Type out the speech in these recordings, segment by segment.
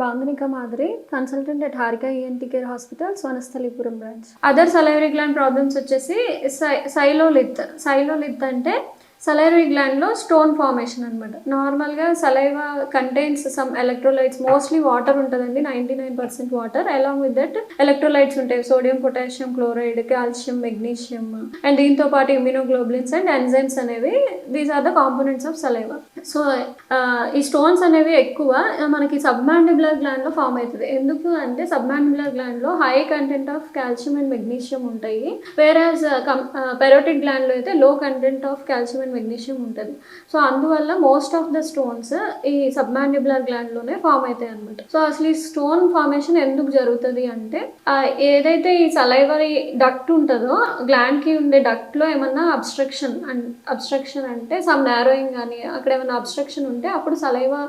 Bandhanika Madhuri, consultant at Harika ENT Care Hospitals, Vanasthalipuram branch. Other salivary gland problems వచ్చేసి Sialolith అంటే salivary gland లో stone formation అనమాట. నార్మల్గా saliva contains some electrolytes, mostly water ఉంటుందండి, 99% water. Along with that electrolytes ఉంటాయి, sodium, potassium chloride, calcium, magnesium, and దీంతో పాటు immunoglobulins and enzymes అనేవి, these are the components of saliva. So ఈ stones అనేవి ఎక్కువ మనకి సబ్మాండిబులర్ గ్లాండ్ లో ఫామ్ అవుతుంది. ఎందుకు అంటే సబ్మాండిబులర్ గ్లాండ్ లో high content of calcium and magnesium ఉంటాయి, వేరాజ్ పెరోటిడ్ గ్లాండ్ లో అయితే లో content of calcium and magnesium ఉంటుంది. సో అందువల్ల మోస్ట్ ఆఫ్ ద స్టోన్స్ ఈ సబ్మాండిబులర్ గ్లాండ్ లోనే ఫామ్ అవుతాయి అనమాట. సో అసలు ఈ స్టోన్ ఫార్మేషన్ ఎందుకు జరుగుతుంది అంటే ఏదైతే ఈ సలైవరీ డక్ట్ ఉంటుందో, గ్లాండ్ కి ఉండే డక్ట్ లో ఏమన్నా అబ్స్ట్రక్షన్ అంటే సమ్ నారోయింగ్ కానీ అక్కడ ఏమైనా అబ్స్ట్రక్షన్ ఉంటే అప్పుడు సలైవా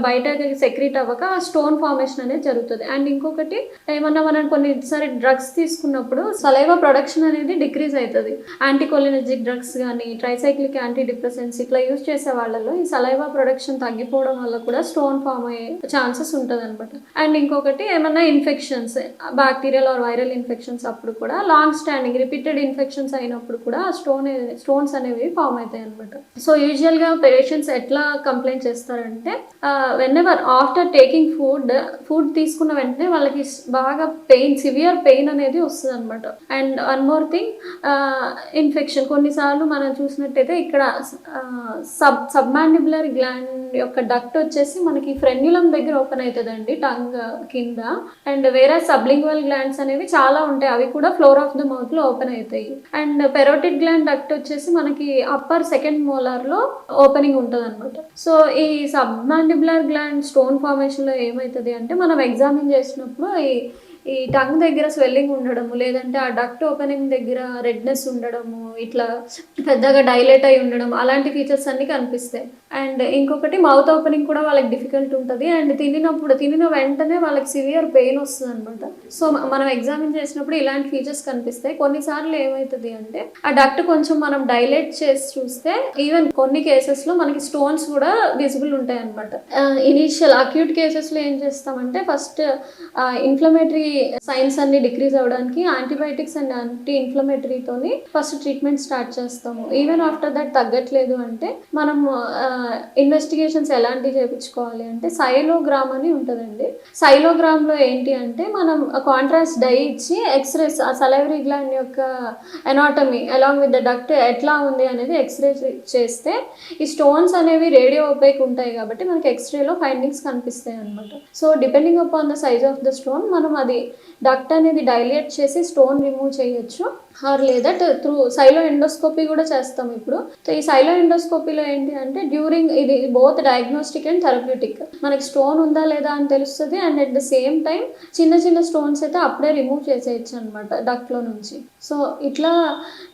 బయట సెక్రీట్ అవ్వక స్టోన్ ఫార్మేషన్ అనేది జరుగుతుంది. అండ్ ఇంకొకటి ఏమన్నా మనం కొన్నిసారి డ్రగ్స్ తీసుకున్నప్పుడు సలైవా ప్రొడక్షన్ అనేది డిక్రీజ్ అవుతుంది. యాంటీకోలినర్జిక్ డ్రగ్స్ కానీ ట్రైసైక్లిక్ యాంటీ డిప్రెసెంట్స్ ఇట్లా యూజ్ చేసే వాళ్ళలో ఈ సలైవా ప్రొడక్షన్ తగ్గిపోవడం వల్ల కూడా స్టోన్ ఫామ్ అయ్యే ఛాన్సెస్ ఉంటుంది అనమాట. అండ్ ఇంకొకటి ఏమన్నా infections, bacterial or viral infections అప్పుడు కూడా లాంగ్ స్టాండింగ్ రిపీటెడ్ ఇన్ఫెక్షన్స్ అయినప్పుడు కూడా స్టోన్స్ అనేవి ఫామ్ అవుతాయి అనమాట. సో యూజువల్ గా పేషెంట్స్ ఎట్లా కంప్లైంట్ చేస్తారంటే when ever after taking food తీసుకున్న వెంటనే వాళ్ళకి బాగా పెయిన్, సివియర్ పెయిన్ అనేది వస్తుంది అనమాట. And one more thing, infection. కొన్నిసార్లు మనం చూసినట్టయితే ఇక్కడ సబ్మాండిబులర్ గ్లాండ్ యొక్క డక్ట్ వచ్చేసి మనకి ఫ్రెన్యులం దగ్గర ఓపెన్ అవుతుందండి, టంగ్ కింద. అండ్ వేరే సబ్లింగ్వల్ గ్లాండ్స్ అనేవి చాలా ఉంటాయి, అవి కూడా ఫ్లోర్ ఆఫ్ ద మౌత్ లో ఓపెన్ అవుతాయి. అండ్ పెరోటిడ్ గ్లాండ్ డక్ట్ వచ్చేసి మనకి అప్పర్ సెకండ్ మోలార్ లో ఓపెనింగ్ ఉంటుంది అనమాట. సో ఈ సబ్మాండిబులర్ గ్లాండ్ స్టోన్ ఫార్మేషన్ లో ఏమవుతుంది అంటే మనం ఎగ్జామిన్ చేసినప్పుడు ఈ టంగ్ దగ్గర స్వెల్లింగ్ ఉండడము, లేదంటే ఆ డక్ట్ ఓపెనింగ్ దగ్గర రెడ్నెస్ ఉండడము, ఇట్లా పెద్దగా డైలేట్ అయి ఉండడం, అలాంటి ఫీచర్స్ అన్ని కనిపిస్తాయి. అండ్ ఇంకొకటి మౌత్ ఓపెనింగ్ కూడా వాళ్ళకి డిఫికల్ట్ ఉంటుంది. అండ్ తినిన వెంటనే వాళ్ళకి సివియర్ పెయిన్ వస్తుంది అనమాట. సో మనం ఎగ్జామిన్ చేసినప్పుడు ఇలాంటి ఫీచర్స్ కనిపిస్తాయి. కొన్నిసార్లు ఏమవుతుంది అంటే ఆ డక్ట్ కొంచెం మనం డైలేట్ చేసి చూస్తే ఈవెన్ కొన్ని కేసెస్ లో మనకి స్టోన్స్ కూడా విజిబుల్ ఉంటాయి అనమాట. ఇనీషియల్ అక్యూట్ కేసెస్ లో ఏం చేస్తామంటే ఫస్ట్ ఇన్ఫ్లమేటరీ సైన్స్ అన్ని డిక్రీజ్ అవ్వడానికి యాంటీబయాటిక్స్ అండ్ యాంటీ ఇన్ఫ్లమేటరీతోని ఫస్ట్ ట్రీట్మెంట్ స్టార్ట్ చేస్తాము. ఈవెన్ ఆఫ్టర్ దట్ తగ్గట్లేదు అంటే మనం ఇన్వెస్టిగేషన్స్ ఎలాంటివి చేయించుకోవాలి అంటే సైలోగ్రామ్ అని ఉంటుందండి. సైలోగ్రామ్ లో ఏంటి అంటే మనం కాంట్రాస్ట్ డై ఇచ్చి ఎక్స్రేస్ ఆ సలైవరీ గ్లాండ్ యొక్క anatomy along with the duct ఎట్లా ఉంది అనేది ఎక్స్రే చేస్తే ఈ స్టోన్స్ అనేవి రేడియో ఓపేక్ ఉంటాయి కాబట్టి మనకి ఎక్స్రేలో ఫైండింగ్స్ కనిపిస్తాయి అనమాట. So depending upon the size of the stone మనం అది డక్ట్ అనేది డైలేట్ చేసి స్టోన్ రిమూవ్ చేయొచ్చు, ఆర్ లేదా త్రూ సైలో ఎండోస్కోపీ కూడా చేస్తాం ఇప్పుడు. సో ఈ సైలో ఎండోస్కోపీలో ఏంటి అంటే డ్యూరింగ్ ఇది బోత్ డయాగ్నోస్టిక్ అండ్ థెరప్యూటిక్, మనకి స్టోన్ ఉందా లేదా అని తెలుస్తుంది. And at the same time చిన్న స్టోన్స్ అయితే అప్పుడే రిమూవ్ చేసేయచ్చు అనమాట డక్ట్లో నుంచి. సో ఇట్లా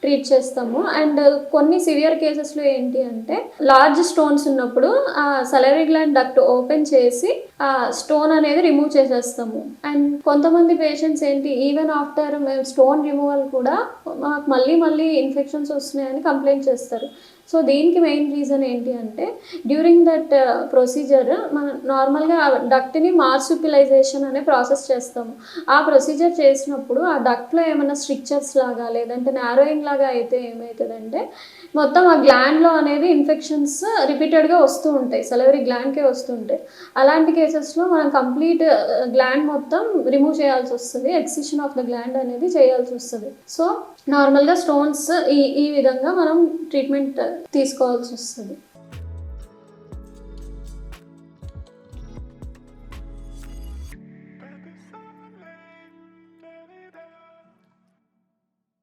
ట్రీట్ చేస్తాము. అండ్ కొన్ని సివియర్ కేసెస్లో ఏంటి అంటే లార్జ్ స్టోన్స్ ఉన్నప్పుడు ఆ సలైవరీ గ్లాండ్ డక్ట్ ఓపెన్ చేసి ఆ స్టోన్ అనేది రిమూవ్ చేసేస్తాము. అండ్ కొంతమంది పేషెంట్స్ ఏంటి ఈవెన్ ఆఫ్టర్ మేము స్టోన్ రిమూవల్ కూడా మాకు మళ్ళీ ఇన్ఫెక్షన్స్ వస్తున్నాయని కంప్లైంట్ చేస్తారు. సో దీనికి మెయిన్ రీజన్ ఏంటి అంటే డ్యూరింగ్ దట్ ప్రొసీజర్ మనం నార్మల్గా డక్ట్ని మార్సుపిలైజేషన్ అనే ప్రాసెస్ చేస్తాము. ఆ ప్రొసీజర్ చేసినప్పుడు ఆ డక్ట్లో ఏమైనా స్ట్రిక్చర్స్ లాగా లేదంటే నారోయింగ్ లాగా అయితే ఏమవుతుందంటే మొత్తం ఆ గ్లాండ్లో అనేది ఇన్ఫెక్షన్స్ రిపీటెడ్గా వస్తూ ఉంటాయి, సలైవరీ గ్లాండ్కే వస్తూ ఉంటాయి. అలాంటి కేసెస్లో మనం కంప్లీట్ గ్లాండ్ మొత్తం రిమూవ్ చేయాల్సి వస్తుంది, ఎక్సిషన్ ఆఫ్ ద గ్లాండ్ అనేది చేయాల్సి వస్తుంది. సో నార్మల్గా స్టోన్స్ ఈ విధంగా మనం ట్రీట్మెంట్ తీసుకోవాల్సి వస్తుంది.